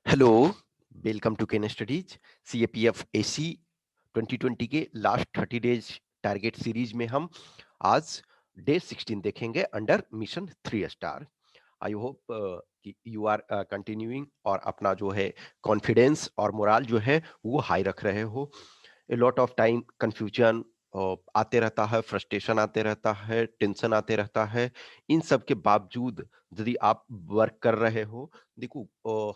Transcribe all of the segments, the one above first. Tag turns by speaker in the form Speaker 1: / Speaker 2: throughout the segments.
Speaker 1: Hello, welcome to Ken Studies. CAPF AC 2020 के last 30 days target series में हम आज डे 16 देखेंगे under mission 3 star. I hope कि यू आर कंटिन्यूइंग और अपना जो है कॉन्फिडेंस और मोराल जो है वो हाई रख रहे हो। ए लॉट ऑफ टाइम कंफ्यूजन आते रहता है, फ्रस्ट्रेशन आते रहता है, टेंशन आते रहता है। इन सब के बावजूद यदि आप वर्क कर रहे हो, देखो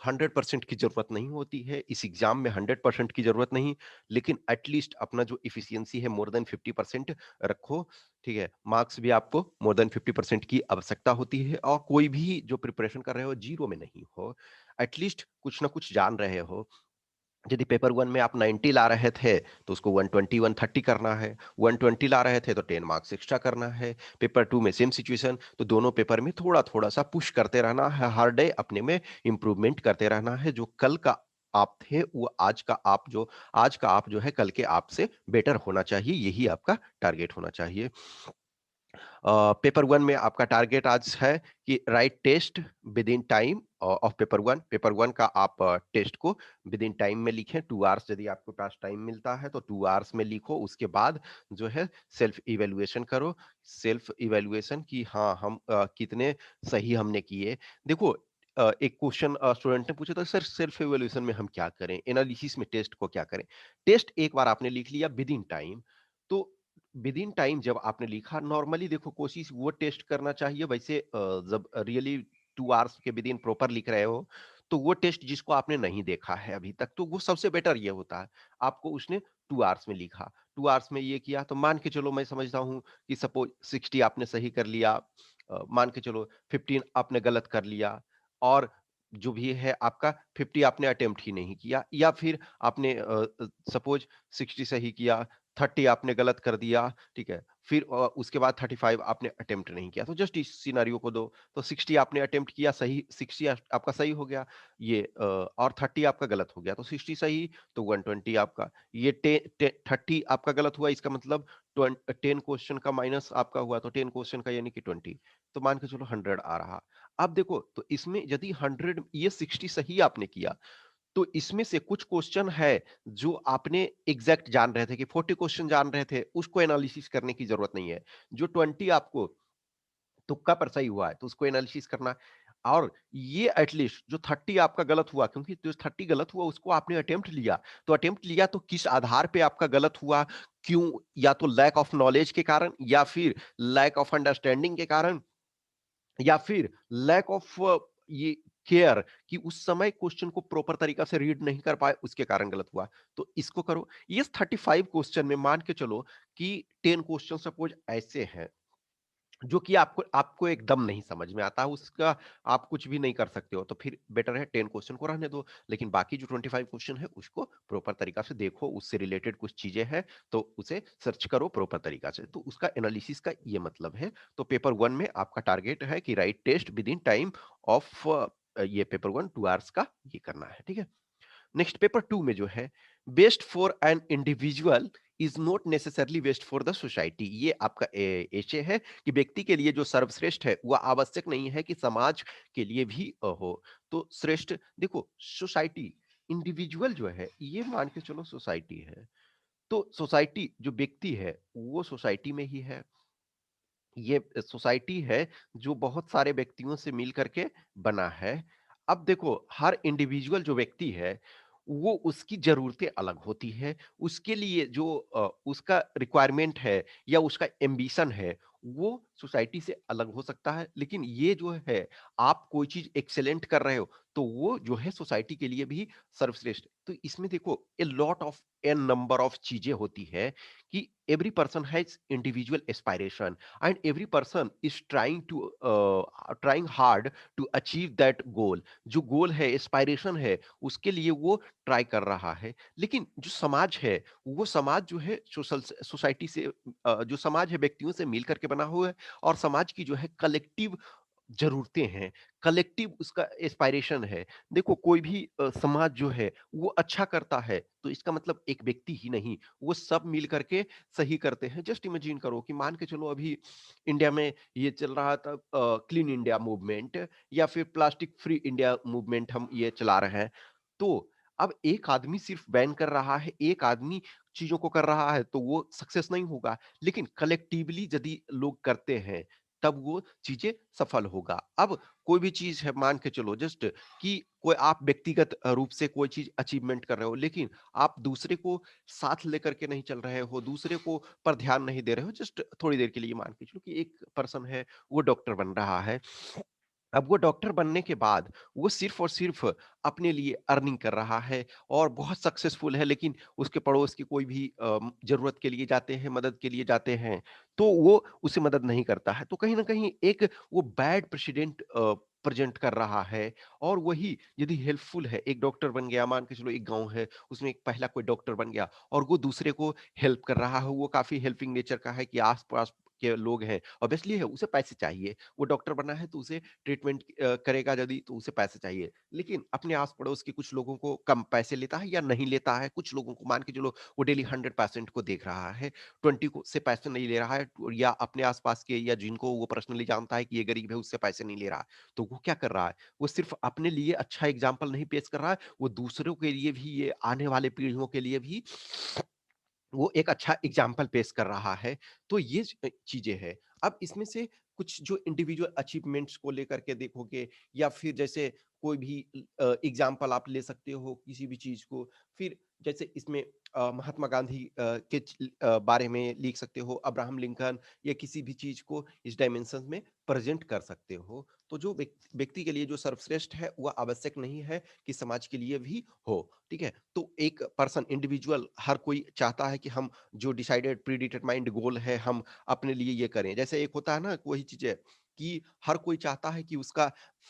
Speaker 1: 100% की जरूरत नहीं होती है इस एग्जाम में, 100% की जरूरत नहीं, लेकिन एटलीस्ट अपना जो इफिशियंसी है मोर देन 50% रखो। ठीक है, मार्क्स भी आपको मोर देन 50% की आवश्यकता होती है, और कोई भी जो प्रिपरेशन कर रहे हो जीरो में नहीं हो, एटलीस्ट कुछ ना कुछ जान रहे हो। यदि पेपर वन में आप 90 ला रहे थे तो उसको 120 130 करना है, 120 ला रहे थे तो 10 मार्क्स एक्स्ट्रा करना है। पेपर टू में सेम सिचुएशन, तो दोनों पेपर में थोड़ा थोड़ा सा पुश करते रहना है, हर डे अपने में इंप्रूवमेंट करते रहना है। जो कल का आप थे वो आज का आप जो है कल के आप से बेटर होना चाहिए, यही आपका टारगेट होना चाहिए। पेपर वन में आपका टारगेट आज है कि write test within time of paper one का आप टेस्ट को विद इन टाइम में लिखें। 2 आवर्स यदि आपके पास टाइम मिलता है तो 2 आवर्स में लिखो। उसके बाद जो है सेल्फ इवेल्युएशन करो, सेल्फ इवेल्युएशन की हाँ हम कितने सही हमने किए। देखो एक क्वेश्चन स्टूडेंट ने पूछा था, सर सेल्फ इवेल्युएशन में हम क्या करें, एनालिसिस में टेस्ट को क्या करें। टेस्ट एक बार आपने लिख लिया विद इन टाइम, तो विद इन टाइम जब आपने लिखा, नॉर्मली देखो कोशिश वो टेस्ट करना चाहिए वैसे जब रियली 2 आवर्स के विद इन प्रॉपर लिख रहे हो, तो वो टेस्ट जिसको आपने नहीं देखा है अभी तक, तो वो सबसे बेटर ये होता है। आपको उसने 2 आवर्स में लिखा, 2 आवर्स में ये किया, तो मान के चलो मैं समझता हूँ कि सपोज 60 आपने सही कर लिया, मान के चलो 15 आपने गलत कर लिया, और जो भी है आपका 50 आपने अटेम्प्ट ही नहीं किया, या फिर आपने सपोज 60 सही किया, 30 आपने गलत कर दिया, ठीक है, फिर उसके बाद 35 आपने अटेम्प्ट नहीं किया। तो जस्ट इस सिनारियो को दो, तो 60 आपने अटेम्प्ट किया, सही 60 आपका सही हो गया, ये और 30 आपका गलत हो गया, तो 60 सही, तो 120 आपका, ये 30 आपका गलत हुआ, इसका मतलब 10 क्वेश्चन का माइनस आपका हुआ, तो 10 क्वेश्चन का यानी कि 20, तो मान के चलो 100 आ रहा। अब देखो, तो इसमें यदि 100 ये 60 सही आपने किया, तो इसमें से कुछ क्वेश्चन है जो आपने एग्जैक्ट जान रहे थे कि 40 क्वेश्चन जान रहे थे, उसको एनालिसिस करने की जरूरत नहीं है। जो 20 आपको तुक्का पर सही हुआ है तो उसको एनालिसिस करना। और ये एटलीस्ट जो 30 आपका गलत हुआ, क्योंकि जो 30 गलत हुआ उसको आपने अटेम्प्ट लिया, तो अटेम्प्ट लिया तो किस आधार पे आपका गलत हुआ, क्यों, या तो लैक ऑफ नॉलेज के कारण, या फिर लैक ऑफ अंडरस्टैंडिंग के कारण, या फिर लैक ऑफ ये केयर कि उस समय क्वेश्चन को प्रॉपर तरीका से रीड नहीं कर पाए, उसके कारण गलत हुआ। तो इसको करो। ये 35 क्वेश्चन में मान के चलो कि 10 क्वेश्चन सपोज ऐसे हैं जो कि आपको आपको एकदम नहीं समझ में आता, उसका आप कुछ भी नहीं कर सकते हो, तो फिर बेटर है 10 क्वेश्चन को रहने दो। लेकिन बाकी जो 25 क्वेश्चन है उसको प्रॉपर तरीका से देखो, उससे रिलेटेड कुछ चीजें हैं तो उसे सर्च करो प्रॉपर तरीका से, तो उसका एनालिसिस का ये मतलब है। तो पेपर वन में आपका टारगेट है कि write test within time of ये पेपर वन 2 आवर्स का ये करना है, ठीक है। नेक्स्ट पेपर टू में जो है, best for an individual is not necessarily best for the society. ये आपका एशे है कि व्यक्ति के लिए जो सर्वश्रेष्ठ है वह आवश्यक नहीं है कि समाज के लिए भी हो। तो श्रेष्ठ देखो, सोसाइटी, इंडिविजुअल जो है ये मान के चलो सोसाइटी है, तो सोसाइटी जो व्यक्ति है वो सोसाइटी में ही है। ये सोसाइटी है जो बहुत सारे व्यक्तियों से मिल करके बना है। अब देखो, हर इंडिविजुअल जो व्यक्ति है वो उसकी जरूरतें अलग होती है, उसके लिए जो उसका रिक्वायरमेंट है या उसका एम्बिशन है वो सोसाइटी से अलग हो सकता है। लेकिन ये जो है, आप कोई चीज एक्सेलेंट कर रहे हो तो वो जो है सोसाइटी के लिए भी सर्वश्रेष्ठ। तो इसमें देखो a lot of an number of चीजें होती है कि every person has individual aspiration and every person is trying hard to achieve that goal। जो गोल है, एस्पायरेशन है, उसके लिए वो ट्राई कर रहा है। लेकिन जो समाज है, वो समाज जो है सोशल सोसाइटी से जो समाज है व्यक्तियों से मिल करके बना हुआ है, और समाज की जो है कलेक्टिव ज़रूरतें हैं, कलेक्टिव उसका एस्पायरेशन है। देखो, कोई भी समाज जो है वो अच्छा करता है तो इसका मतलब एक व्यक्ति ही नहीं, वो सब मिल करके सही करते हैं। जस्ट इमेजिन करो कि मान के चलो अभी इंडिया में ये चल रहा था क्लीन इंडिया मूवमेंट, या फिर प्लास्टिक फ्री इंडिया मूवमेंट हम ये चला रहे हैं। तो अब एक आदमी सिर्फ बैन कर रहा है, एक आदमी चीज़ों को कर रहा है, तो वो सक्सेस नहीं होगा। लेकिन कलेक्टिवली यदि लोग करते हैं, तब वो चीज़ें सफल होगा। अब कोई भी चीज़ है, मान के चलो जस्ट कि कोई आप व्यक्तिगत रूप से कोई चीज़ अचीवमेंट कर रहे हो, लेकिन आप दूसरे को साथ लेकर के नहीं चल रहे हो, दूसरे को पर ध्यान नहीं दे रहे हो, जस्ट थोड़ी देर के लिए मान के चलो कि एक पर्सन है, वो डॉक्टर बन रहा है। अब वो डॉक्टर बनने के बाद वो सिर्फ़ और सिर्फ़ अपने लिए अर्निंग कर रहा है और बहुत सक्सेसफुल है, लेकिन उसके पड़ोस के कोई भी ज़रूरत के लिए जाते हैं, मदद के लिए जाते हैं, तो वो उसे मदद नहीं करता है। तो कहीं न कहीं एक वो बैड प्रेसिडेंट प्रेज़ेंट कर रहा है। और वही यदि हेल्पफुल है, एक डॉक्टर बन गया, मान के चलो एक गाँव है, उसमें एक पहला कोई डॉक्टर बन गया और वो दूसरे को हेल्प कर रहा है, वो काफ़ी हेल्पिंग नेचर का है कि आस-पास के लोग हैं, ऑब्वियसली है, उसे पैसे चाहिए। वो डॉक्टर बना है तो उसे ट्रीटमेंट करेगा यदि, तो उसे पैसे चाहिए। लेकिन अपने आस-पड़ोस के कुछ लोगों को कम पैसे लेता है या नहीं लेता है, कुछ लोगों को मान के चलो वो डेली 100% को देख रहा है, 20 को से पैसे नहीं ले रहा है, या अपने आस-पास के या जिनको वो पर्सनली जानता है कि ये गरीब है, उससे पैसे नहीं ले रहा है। तो वो क्या कर रहा है? वो सिर्फ़ अपने लिए अच्छा एग्ज़ाम्पल नहीं पेश कर रहा है, वो दूसरों के लिए भी, ये आने वाले पीढ़ियों के लिए भी वो एक अच्छा एग्जाम्पल पेश कर रहा है। तो ये चीज़ें हैं। अब इसमें से कुछ जो इंडिविजुअल अचीवमेंट्स को लेकर के देखोगे, या फिर जैसे कोई भी एग्जाम्पल आप ले सकते हो किसी भी चीज़ को। फिर जैसे इसमें महात्मा गांधी के बारे में लिख सकते हो, अब्राहम लिंकन, या किसी भी चीज़ को इस डायमेंशन में प्रेज़ेंट कर सकते हो। तो जो व्यक्ति के लिए जो सर्वश्रेष्ठ है, वह आवश्यक नहीं है कि समाज के लिए भी हो। ठीक है? तो एक पर्सन इंडिविजुअल हर कोई चाहता है कि हम जो डिसाइडेड प्री डिटरमाइंड गोल है, हम अपने लिए ये करें। जैसे एक होता है ना, वही चीज़ है कि हर कोई चाहता है कि उसका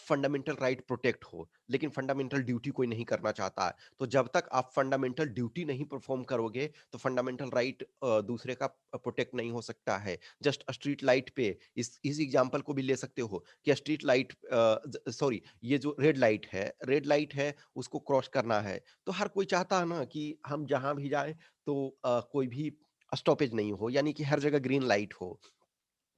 Speaker 1: फंडामेंटल राइट प्रोटेक्ट हो, लेकिन फंडामेंटल ड्यूटी कोई नहीं करना चाहता है। तो जब तक आप फंडामेंटल ड्यूटी नहीं परफॉर्म करोगे, तो फंडामेंटल राइट दूसरे का प्रोटेक्ट नहीं हो सकता है। जस्ट स्ट्रीट लाइट पे इस एग्जांपल को भी ले सकते हो कि स्ट्रीट लाइट सॉरी, ये जो रेड लाइट है, उसको क्रॉस करना है। तो हर कोई चाहता है ना कि हम जहाँ भी जाएँ, तो कोई भी स्टॉपेज नहीं हो, यानी कि हर जगह ग्रीन लाइट हो,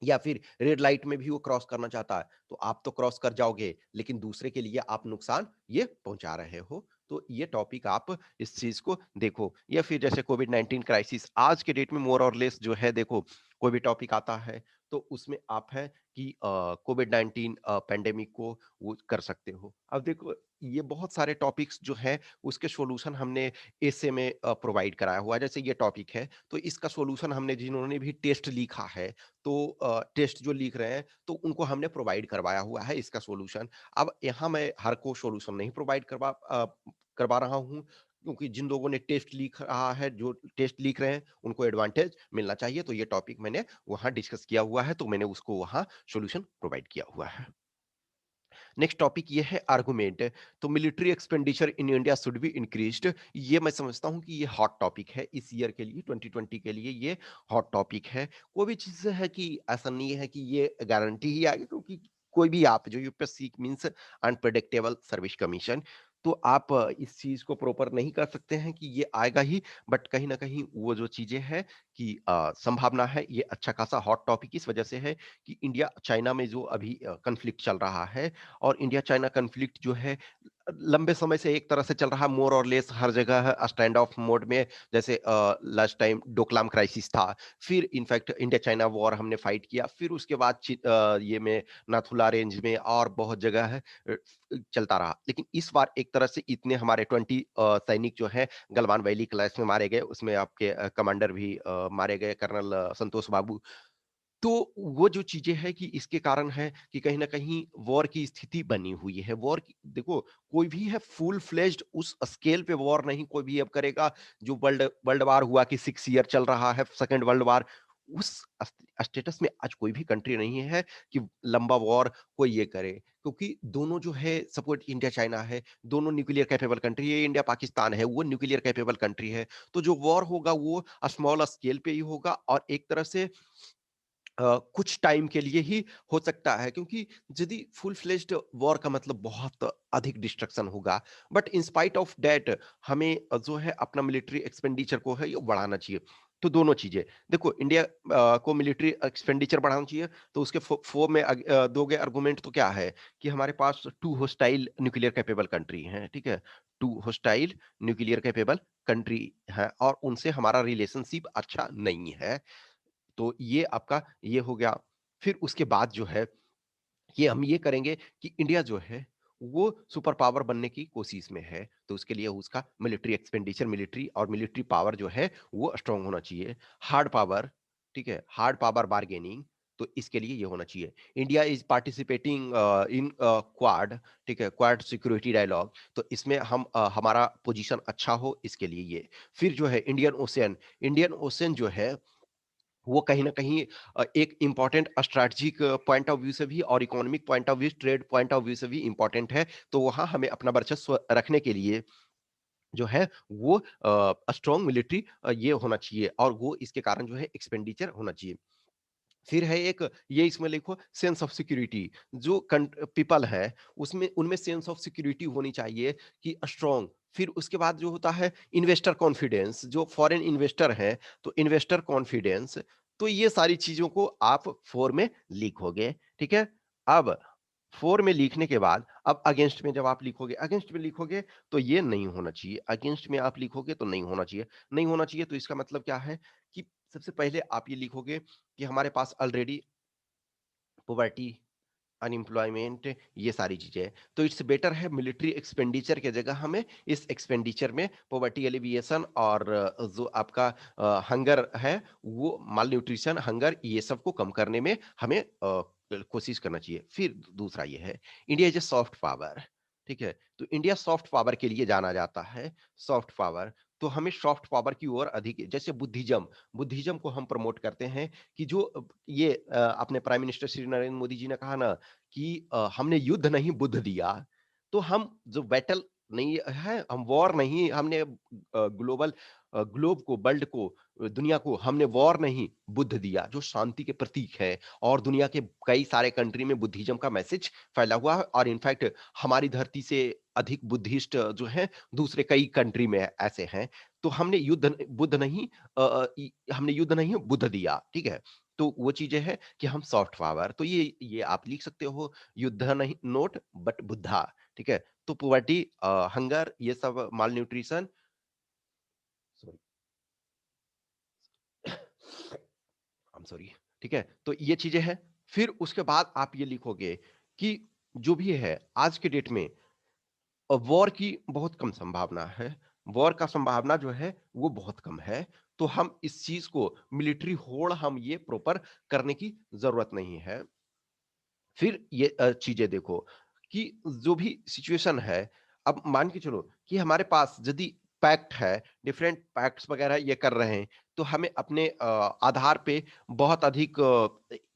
Speaker 1: या फिर रेड लाइट में भी वो क्रॉस करना चाहता है। तो आप तो क्रॉस कर जाओगे, लेकिन दूसरे के लिए आप नुकसान ये पहुँचा रहे हो। तो ये टॉपिक आप इस चीज़ को देखो, या फिर जैसे कोविड-19 क्राइसिस आज के डेट में मोर और लेस जो है, देखो कोई भी टॉपिक आता है, तो उसमें आप है कि कोविड-19 पैंडेमिक को वो कर सकते हो। अब देखो, ये बहुत सारे टॉपिक्स जो हैं, उसके सॉल्यूशन हमने ऐसे में प्रोवाइड कराया हुआ है। जैसे ये टॉपिक है, तो इसका सॉल्यूशन हमने, जिन्होंने भी टेस्ट लिखा है, तो टेस्ट जो लिख रहे हैं, तो उनको हमने प्रोवाइड करवाया हुआ है इसका सॉल्यूशन। अब यहाँ मैं हर को सॉल्यूशन नहीं प्रोवाइड करवा रहा हूँ, क्योंकि जिन लोगों ने टेस्ट लिख रहा है, जो टेस्ट लिख रहे हैं, उनको एडवांटेज मिलना चाहिए। तो ये टॉपिक मैंने वहाँ डिस्कस किया हुआ है, तो मैंने उसको वहाँ सॉल्यूशन प्रोवाइड किया हुआ है। नेक्स्ट टॉपिक ये है आर्गुमेंट। तो military expenditure in India should be increased. ये मैं समझता हूँ कि ये हॉट टॉपिक है इस ईयर के लिए, 2020 के लिए ये हॉट टॉपिक है। कोई भी चीज़ है कि ऐसा नहीं है कि ये गारंटी ही आएगी, क्योंकि कोई भी आप जो UPSC means unpredictable service commission, तो आप इस चीज़ को प्रॉपर नहीं कर सकते हैं कि ये आएगा ही। बट कहीं न कहीं वो जो चीज़ें हैं कि संभावना है, ये अच्छा खासा हॉट टॉपिक इस वजह से है कि इंडिया चाइना में जो अभी कॉन्फ्लिक्ट चल रहा है, और इंडिया चाइना कॉन्फ्लिक्ट जो है लंबे समय से एक तरह से चल रहा है, मोर और लेस हर जगह स्टैंड ऑफ मोड में। जैसे लास्ट टाइम डोकलाम क्राइसिस था, फिर इनफैक्ट इंडिया चाइना वॉर हमने फाइट किया, फिर उसके बाद ये में नाथुला रेंज में और बहुत जगह है चलता रहा। लेकिन इस बार एक तरह से इतने हमारे 20 सैनिक जो है गलवान वैली क्लैश में मारे गए, उसमें आपके कमांडर भी मारे गए, कर्नल संतोष बाबू। तो वो जो चीज़ें हैं कि इसके कारण है कि कहीं न कहीं वॉर की स्थिति बनी हुई है। वॉर की देखो, कोई भी है फुल फ्लेज्ड उस स्केल पे वॉर नहीं कोई भी अब करेगा, जो वर्ल्ड वर्ल्ड वार हुआ कि 6 ईयर चल रहा है, सेकंड वर्ल्ड वार। उस स्टेटस में आज कोई भी कंट्री नहीं है कि लंबा वॉर कोई ये करे। क्योंकि दोनों जो है, सपोज़ इंडिया चाइना है, दोनों न्यूक्लियर कैपेबल कंट्री है, इंडिया पाकिस्तान है, वो न्यूक्लियर कैपेबल कंट्री है। तो जो वॉर होगा वो स्मॉल स्केल पे ही होगा, और एक तरह से कुछ टाइम के लिए ही हो सकता है, क्योंकि यदि फुल फ्लेज्ड वॉर का मतलब बहुत अधिक डिस्ट्रक्शन होगा। But in spite of that हमें जो है अपना मिलिट्री एक्सपेंडिचर को है ये बढ़ाना चाहिए। तो दोनों चीजें देखो, इंडिया को मिलिट्री एक्सपेंडिचर बढ़ाना चाहिए, तो उसके फॉर्म में दोगे आर्गुमेंट तो क्या है कि हमारे पास two hostile nuclear capable country हैं, ठीक है, two hostile nuclear capable country है और उनसे हमारा रिलेशनशिप अच्छा नहीं है। तो ये आपका ये हो गया। फिर उसके बाद जो है कि हम ये करेंगे कि इंडिया जो है वो सुपर पावर बनने की कोशिश में है, तो उसके लिए उसका मिलिट्री एक्सपेंडिचर, मिलिट्री और मिलिट्री पावर जो है वो स्ट्रांग होना चाहिए। हार्ड पावर, ठीक है, हार्ड पावर बार्गेनिंग, तो इसके लिए ये होना चाहिए। India is participating in quad, ठीक है, क्वाड सिक्योरिटी डायलॉग, तो इसमें हम हमारा पोजीशन अच्छा हो, इसके लिए ये। फिर जो है इंडियन ओशियन, इंडियन ओशियन जो है वो कहीं न कहीं एक important strategic point of view से भी और economic point of view, trade point of view से भी इम्पोर्टेंट है। तो वहाँ हमें अपना वर्चस्व रखने के लिए जो है वो स्ट्रॉन्ग मिलिट्री ये होना चाहिए और वो इसके कारण जो है एक्सपेंडिचर होना चाहिए। फिर है एक ये इसमें लिखो सेंस ऑफ सिक्योरिटी, जो पीपल है उसमें उनमें सेंस ऑफ सिक्योरिटी होनी चाहिए कि स्ट्रॉन्ग। फिर उसके बाद जो होता है इन्वेस्टर कॉन्फिडेंस, जो फॉरेन इन्वेस्टर हैं तो इन्वेस्टर कॉन्फिडेंस, तो ये सारी चीजों को आप फोर में लिखोगे, ठीक है। अब फोर में लिखने के बाद अब अगेंस्ट में जब आप लिखोगे, अगेंस्ट में लिखोगे तो ये नहीं होना चाहिए, अगेंस्ट में आप लिखोगे तो नहीं होना चाहिए, नहीं होना चाहिए। तो इसका मतलब क्या है कि सबसे पहले आप ये लिखोगे कि हमारे पास ऑलरेडी पॉवर्टी, अनएम्प्लॉयमेंट, ये सारी चीजें हैं। तो इट्स बेटर है मिलिट्री एक्सपेंडिचर के जगह हमें इस एक्सपेंडिचर में पॉवर्टी एलिविएशन और जो आपका हंगर है वो माल न्यूट्रिशन, हंगर, ये सब को कम करने में हमें कोशिश करना चाहिए। फिर दूसरा ये है India is a soft power, ठीक है, तो इंडिया सॉफ्ट पावर के लिए जाना जाता है, सॉफ्ट पावर। तो हमें सॉफ्ट पावर की ओर अधिक, जैसे बुद्धिज्म, बुद्धिज्म को हम प्रमोट करते हैं कि जो ये अपने प्राइम मिनिस्टर श्री नरेंद्र मोदी जी ने कहा ना कि हमने युद्ध नहीं बुद्ध दिया, तो हम जो बैटल नहीं है, हम वॉर नहीं, हमने ग्लोबल ग्लोब को, वर्ल्ड को, दुनिया को हमने वॉर नहीं बुद्ध दिया, जो शांति के प्रतीक है। और दुनिया के कई सारे कंट्री में बुद्धिज्म का मैसेज फैला हुआ है और इनफैक्ट हमारी धरती से अधिक बुद्धिस्ट जो है दूसरे कई कंट्री में ऐसे हैं। तो हमने युद्ध बुद्ध नहीं हमने युद्ध नहीं बुद्ध दिया, ठीक है। तो वो चीजें हैं कि हम सॉफ्ट पावर, तो ये आप लिख सकते हो, युद्ध नहीं नोट बट बुद्धा, ठीक है। तो पुवर्टी, हंगर, ये सब malnutrition, sorry, I am sorry, ठीक है। तो ये चीजें हैं। फिर उसके बाद आप ये लिखोगे कि जो भी है आज के डेट में वॉर की बहुत कम संभावना है, वॉर का संभावना जो है वो बहुत कम है। तो हम इस चीज को मिलिट्री होड़ हम ये प्रॉपर करने की जरूरत नहीं है। फिर ये चीजें देखो कि जो भी सिचुएशन है, अब मान के चलो कि हमारे पास यदि पैक्ट है, डिफरेंट पैक्ट्स वगैरह ये कर रहे हैं, तो हमें अपने आधार पे बहुत अधिक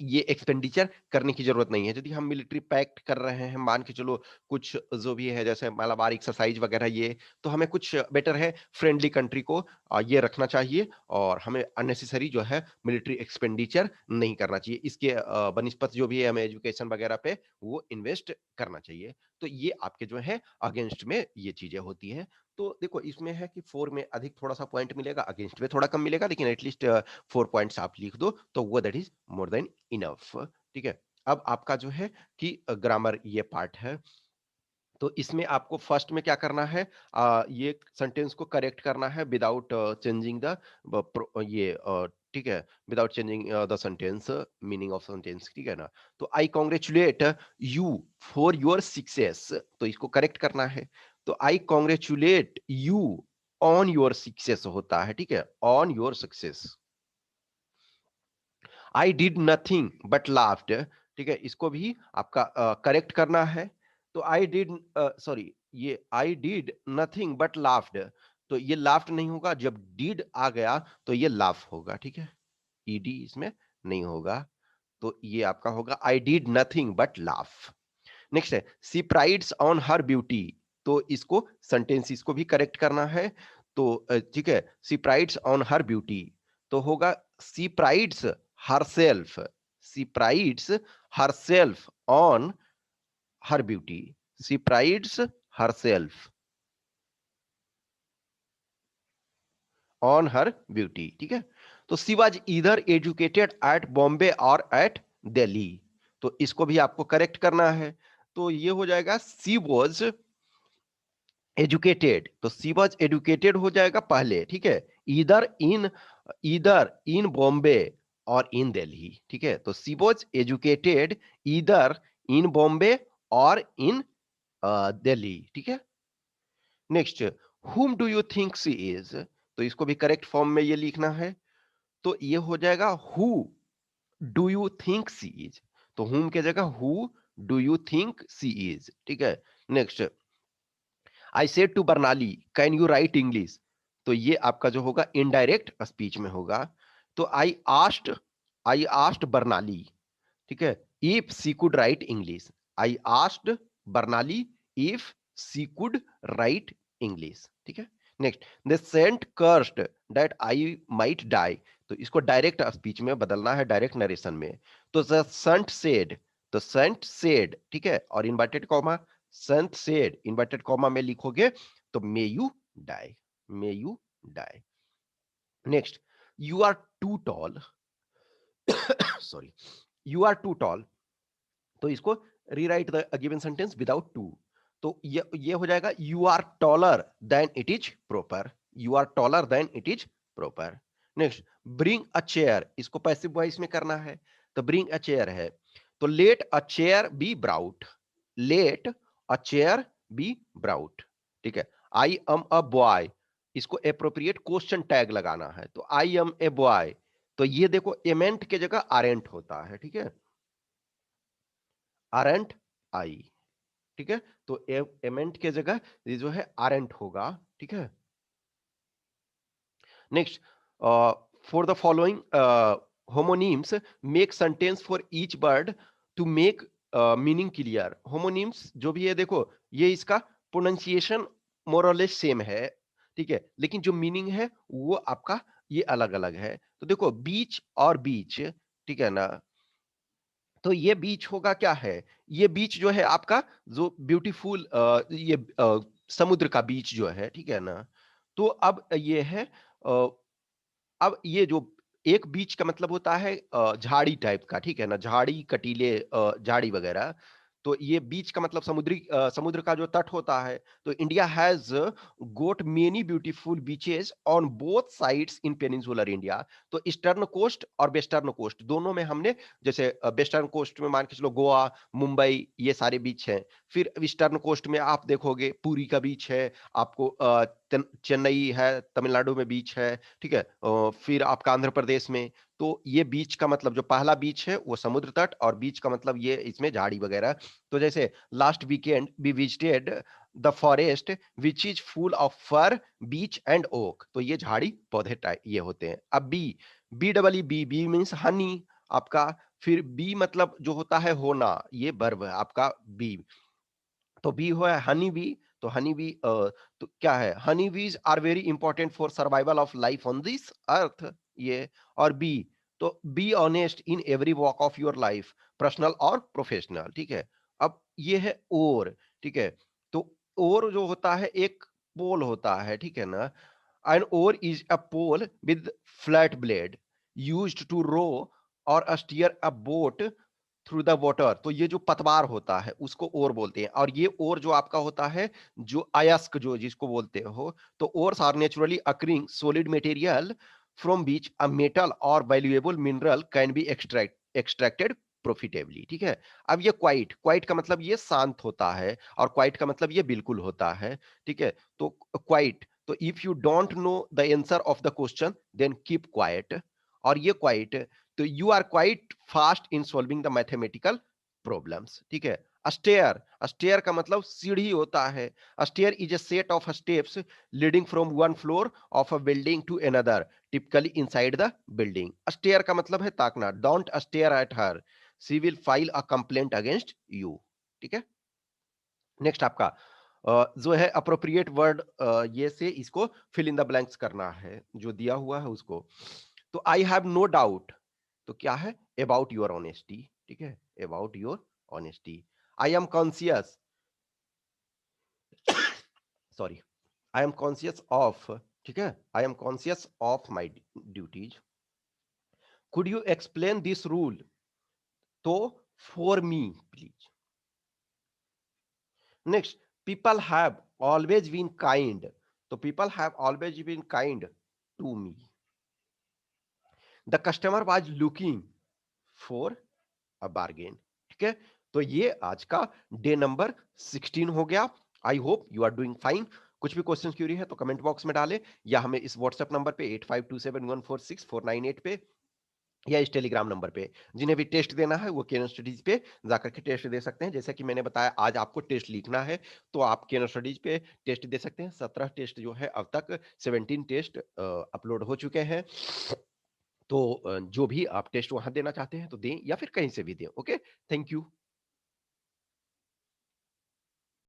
Speaker 1: ये एक्सपेंडिचर करने की जरूरत नहीं है। यदि हम मिलिट्री पैक्ट कर रहे हैं, मान के चलो कुछ जो भी है जैसे मालाबार एक्सरसाइज वगैरह ये, तो हमें कुछ बेटर है फ्रेंडली कंट्री को ये रखना चाहिए और हमें अननेसेसरी जो है मिलिट्री एक्सपेंडिचर नहीं करना चाहिए। इसके बनिस्पत जो भी है हमें एजुकेशन वगैरह पे वो इन्वेस्ट करना चाहिए। तो ये आपके जो है अगेंस्ट में ये चीजें होती हैं। तो देखो इसमें है कि फोर में अधिक थोड़ा सा पॉइंट मिलेगा, अगेंस्ट में थोड़ा कम मिलेगा, लेकिन एटलीस्ट 4 पॉइंट्स आप लिख दो तो वो that is more than enough, ठीक है। अब आपका जो है कि ग्रामर ये पार्ट है, तो इसमें आपको फर्स्ट में क्या करना है, ये सेंटेंस को करेक्ट करना है विदाउट चेंजिंग द ये ठीक है, without changing the sentence, meaning of sentence, ठीक है ना। तो I congratulate you for your success, तो इसको करेक्ट करना है। तो I congratulate you on your success होता है, ठीक है, on your success. I did nothing but laughed, ठीक है, इसको भी आपका करेक्ट करना है। तो आई डिड, सॉरी, ये I did nothing but laughed, तो ये लाफ्ड नहीं होगा, जब डिड आ गया तो ये लाफ होगा, ठीक है, ईडी इसमें नहीं होगा। तो ये आपका होगा I did nothing but laugh. Next है she prides on her beauty, तो इसको सेंटेंस इसको भी करेक्ट करना है। तो ठीक है, she prides on her beauty, तो होगा she prides herself, she prides herself on her beauty, she prides herself on her beauty, ठीक है। तो she was either educated at Bombay और एट दिल्ली, तो इसको भी आपको करेक्ट करना है। तो ये हो जाएगा शी वॉज एजुकेटेड, तो शी वॉज एजुकेटेड हो जाएगा पहले, ठीक है, ईदर इन बॉम्बे और इन दिल्ली, ठीक है। तो she was educated either in Bombay और इन दिल्ली, ठीक है। Next, whom do you think she is, तो इसको भी करेक्ट फॉर्म में ये लिखना है। तो ये हो जाएगा who do you think she is, तो whom की जगह who do you think she is, ठीक है। Next, I said to Barnali can you write English, तो ये आपका जो होगा इनडायरेक्ट स्पीच में होगा। तो आई आस्क्ड बर्नाली, ठीक है, if she could write English, I asked Barnali if she could write English, ठीक है। Next, the saint cursed that I might die, तो इसको डायरेक्ट स्पीच में बदलना है, डायरेक्ट नरेशन में। तो द सेंट सेड, तो सेंट सेड, ठीक है, और inverted comma, saint said inverted comma में लिखोगे तो may you die, may you die. Next, you are too tall, sorry, you are too tall, तो इसको rewrite the given sentence without too, तो ये हो जाएगा you are taller than it is proper, you are taller than it is proper. Next, bring a chair, इसको passive voice में करना है, तो ब्रिंग अ चेयर है, तो लेट अ चेयर बी ब्राउट, लेट अ चेयर बी ब्राउट, ठीक है। I am a boy, इसको एप्रोप्रिएट क्वेश्चन टैग लगाना है, तो आई एम ए बॉय, तो ये देखो एमेंट के जगह आरेंट होता है, ठीक है, आरंट आई, ठीक है। तो एमेंट के जगह ये जो है आरंट होगा, ठीक है। Next, for the following homonyms make sentence for each word to make meaning clear, homonyms जो भी है देखो ये इसका प्रोनाउंसिएशन मोरलेस सेम है, ठीक है, लेकिन जो मीनिंग है वो आपका ये अलग अलग है। तो देखो बीच और बीच, ठीक है ना, तो ये बीच होगा क्या है, ये बीच जो है आपका जो ब्यूटीफुल ये समुद्र का बीच जो है, ठीक है ना। तो अब ये है अब ये जो एक बीच का मतलब होता है झाड़ी टाइप का, ठीक है ना, झाड़ी कटीले झाड़ी वगैरह, तो ये बीच का मतलब समुद्र का जो तट होता है। तो India has got many beautiful beaches on both sides in peninsular India, तो ईस्टर्न कोस्ट और वेस्टर्न कोस्ट दोनों में हमने, जैसे वेस्टर्न कोस्ट में मान के चलो गोवा, मुंबई, ये सारे बीच हैं। फिर ईस्टर्न कोस्ट में आप देखोगे पुरी का बीच है, आपको चेन्नई है, तमिलनाडु में बीच है, ठीक है, फिर आपका आंध्र प्रदेश में। तो ये बीच का मतलब जो पहला बीच है वो समुद्र तट, और बीच का मतलब ये इसमें झाड़ी वगैरह। तो जैसे last weekend we visited the forest which is full of fir beech and oak, तो ये झाड़ी पौधे टाइप ये होते हैं। अब bee, B double E bee, bee means honey आपका, फिर बी मतलब जो होता है होना, ये वर्ब है आपका बी, तो बी हुआ है हनी बी, तो हनी बी तो क्या है, honey bees are very important for survival of life on this earth, ये। और बी, तो be honest in every walk of your life, personal और प्रोफेशनल, ठीक है। अब ये है और, ठीक है, तो और जो होता है एक पोल होता है, ठीक है ना, an oar is a pole with flat blade used to row or steer a boat through the water, तो ये जो पतवार होता है उसको ओर बोलते हैं। और ये ओर जो आपका होता है, जो अयस्क जो जिसको बोलते हो, तो ores are naturally occurring solid material from which a metal or valuable mineral can be extracted profitably, ठीक है। अब ये क्वाइट, क्वाइट का मतलब ये शांत होता है, और क्वाइट का मतलब ये बिल्कुल होता है, ठीक है। तो क्वाइट, तो if you don't know the answer of the question then keep quiet, और ये क्वाइट, तो you are quite fast in solving the mathematical problems, ठीक है। स्टेयर, स्टेयर का मतलब सीढ़ी होता है, stair is a set of steps leading from one floor of a building to another typically inside the building। Stare का मतलब है ताकना, don't stare at her, she will file a complaint against you, ठीक है। Next आपका जो है appropriate word, ये से इसको फिल इन द ब्लैंक्स करना है जो दिया हुआ है उसको। तो आई हैव नो डाउट, तो क्या है, अबाउट योर ऑनेस्टी, ठीक है, about your honesty. I am conscious, sorry, I am conscious of, ठीक है, I am conscious of my duties, could you explain this rule? तो for me please. Next, people have always been kind, तो people have always been kind to me. The customer was looking for a bargain. ठीक है, तो ये आज का day number 16 हो गया। I hope you are doing fine. कुछ भी क्वेश्चन क्यूरी है तो कमेंट बॉक्स में डालें, या हमें इस व्हाट्सएप नंबर पे 8527146498 पे, या इस टेलीग्राम नंबर पे। जिन्हें भी टेस्ट देना है वो केन स्टडीज पे जाकर के टेस्ट दे सकते हैं। जैसा कि मैंने बताया, आज आपको टेस्ट लिखना है तो आप केन स्टडीज पे टेस्ट दे सकते हैं। 17 टेस्ट जो है, अब तक 17 टेस्ट अपलोड हो चुके हैं। तो जो भी आप टेस्ट वहां देना चाहते हैं तो दें, या फिर कहीं से भी दें। Okay, thank you.